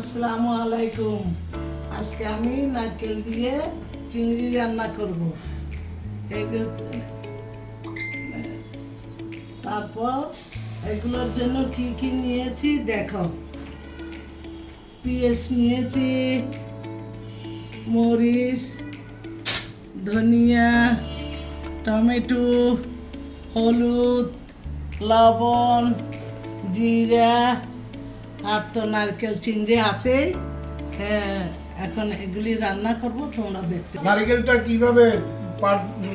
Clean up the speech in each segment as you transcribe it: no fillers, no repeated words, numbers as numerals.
আসসালামু আলাইকুম। আজকে আমি নারকেল দিয়ে চিংড়ি রান্না করব। তারপর এগুলোর জন্য কি কি নিয়েছি দেখো। পেঁয়াজ নিয়েছি, মরিচ, ধনিয়া, টমেটো, হলুদ, লবণ, জিরা আর তো নারকেল চিংড়ি আছে। হ্যাঁ, এখন এগুলি রান্না করব, তোমরা দেখতে। নারকেলটা কিভাবে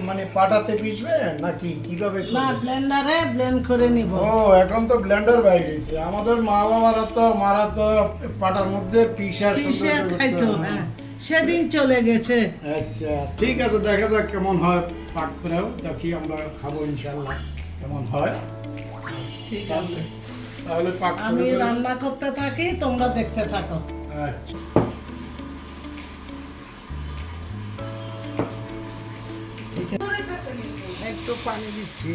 মানে পাটাতে পিষবে নাকি কিভাবে না, ব্লেন্ডারে ব্লেন্ড করে নিব। ও, এখন তো ব্লেন্ডার বাইরে গেছে। আমাদের মা মারা তো পাটার মধ্যে পিষে খাইতো। হ্যাঁ, সেদিন চলে গেছে। আচ্ছা, ঠিক আছে, দেখা যাক কেমন হয়। পাক করেও দেখি, আমরা খাবো ইনশাআল্লাহ কেমন হয়। ঠিক আছে, তাহলে পাক আমি রান্না করতে থাকি, তোমরা দেখতে থাকো। আচ্ছা, ঠিক আছে, একটু পানি দিচ্ছি।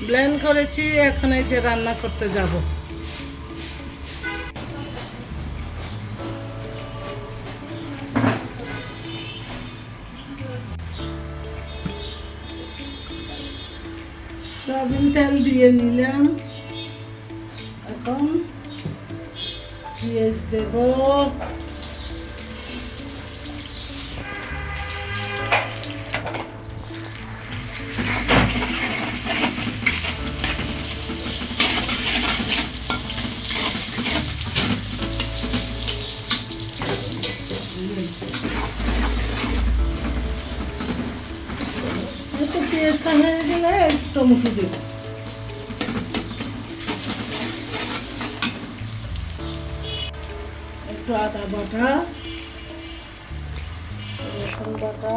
ব্লেন্ড করেছি, এখন এই যে রান্না করতে যাব। সয়াবিন তেল দিয়ে নিলাম, এখন পেঁয়াজ দেব, একটু পেঁয়াজটা হয়ে গেলে টমেটো দেব। একটু আদা বাটা, রসুন বাটা,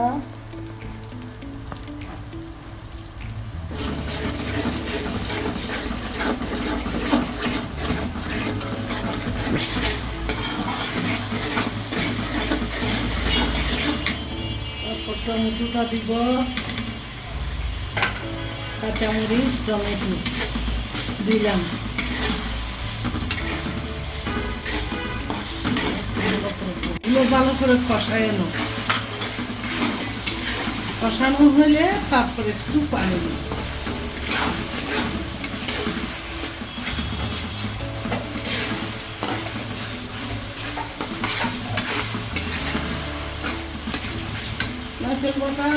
তারপর টমেটোটা দিব, কাঁচামরিচ, টমেটো দিলাম। ভালো করে কষানো হলে তারপরে একটু পানি দিই। নারকেল বাটা,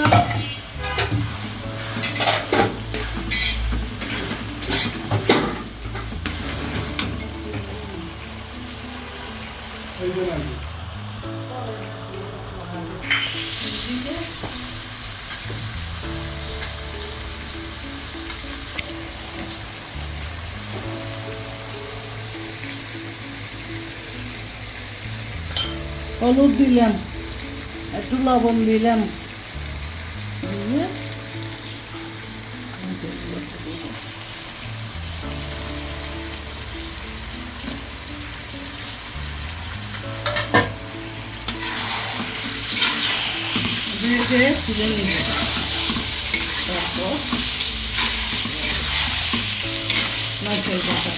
হলুদ দিলাম, একটু লবণ দিলাম, ভেজে তুলে নিব। তারপর নারকেল বাটা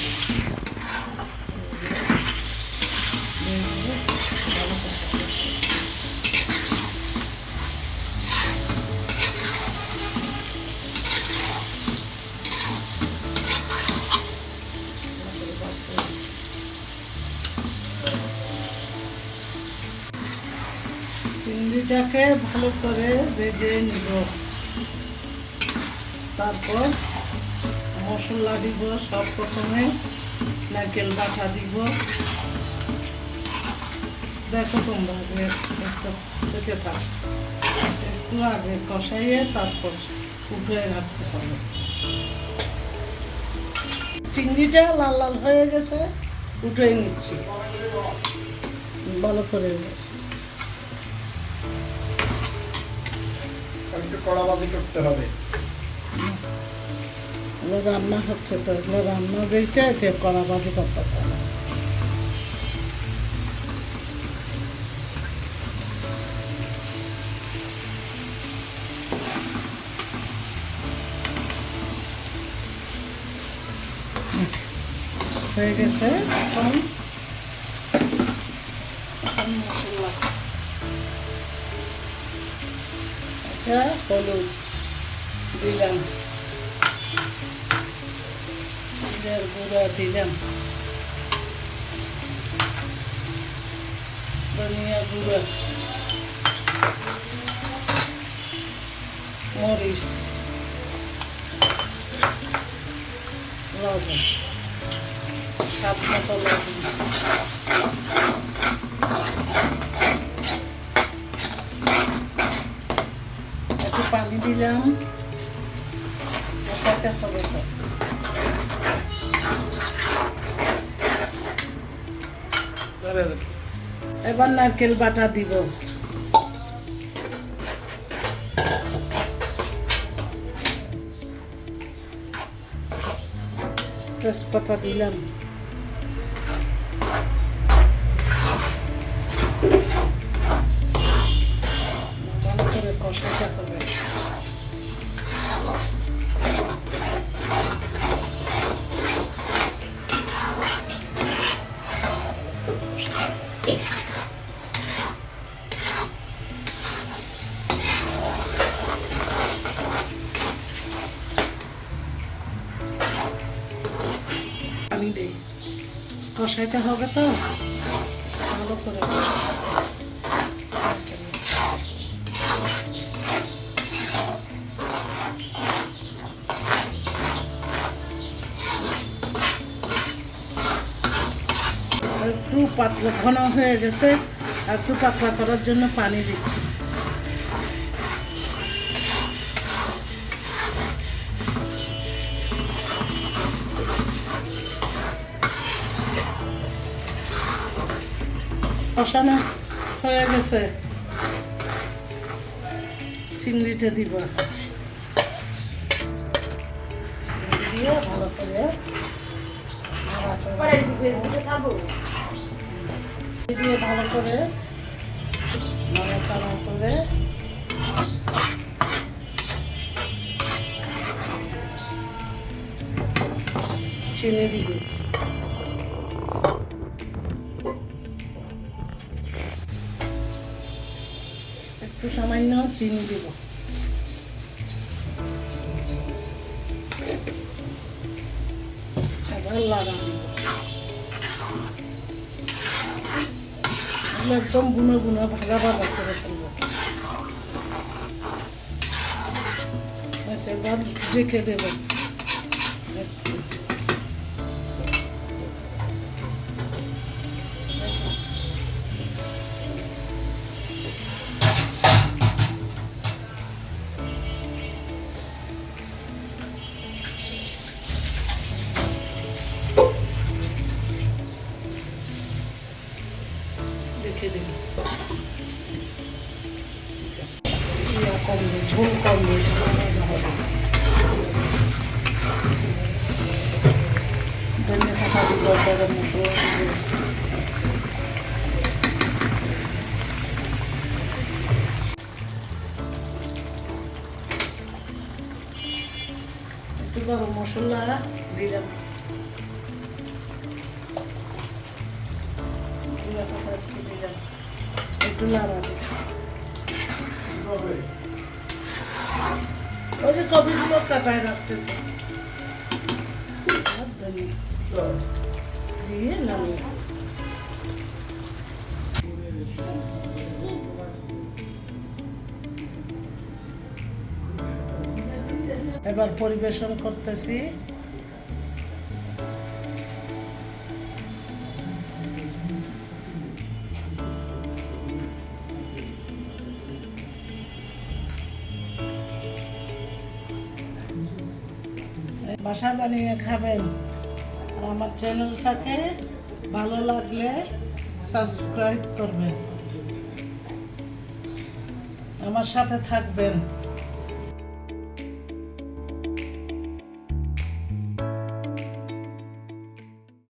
চিংড়িটাকে ভালো করে ভেজে নিব। তারপর মশলা দিব, সব প্রথমে নারকেল বাটা দিব। দেখো তোমরা, একটু দেখে থাক, একটু আগে কষাইয়ে তারপর উঠে রাখতে হবে। চিংড়িটা লাল লাল হয়ে গেছে, উঠে নিচ্ছি, ভালো করে গেছে। কড়াবাজি করতে হবে। রান্না হচ্ছে তো, এগুলো রান্না দিতে কড়াবাজি করতে হবে। হয়ে গেছে। এখন মশলা, এটা হলুদ দিলাম, জিরার গুঁড়া দিলাম, ধনিয়া গুঁড়া, মরিচ, লবণ, স্বাদ মতো লবণ, একটু পানি দিলাম, মশলাটা হবে তো। এবার নারকেল বাটা দিব, তেজপাতা দিলাম, ভালো করে কষাতে হবে। পানি দিই, কষাইতে হবে তো ভালো করে। একটু পাতলা ঘন হয়ে গেছে, আর একটু পাতলা করার জন্য পানি দিচ্ছি। কষানো হয়ে গেছে, চিংড়িটা দিব, দিয়ে ভালো করে দিয়ে ভালো করে নাড়াচাড়া করে চিনি দিব, একটু সামান্য চিনি দিব, এবার লাগানো দিব, একদম বুনো বুনো ভাজা ভাজা করে ফেলবো। আচ্ছা, এবার ঢেকে দেবো। রেখে দিন, কম দিয়ে ঝোল কম দিয়ে ভাজা হবে। ধনিয়া পাতা দিব, গরম মশলা দিব, একটু গরম মশলা দিলাম, একটু লাড়া দিই। ওই যে কপিগুলো কাটায় রাখতেছে, দিয়ে নামিয়ে এবার পরিবেশন করতেছি। বাসায় বানিয়ে খাবেন, আর আমার চ্যানেলটাকে ভালো লাগলে সাবস্ক্রাইব করবেন, আমার সাথে থাকবেন।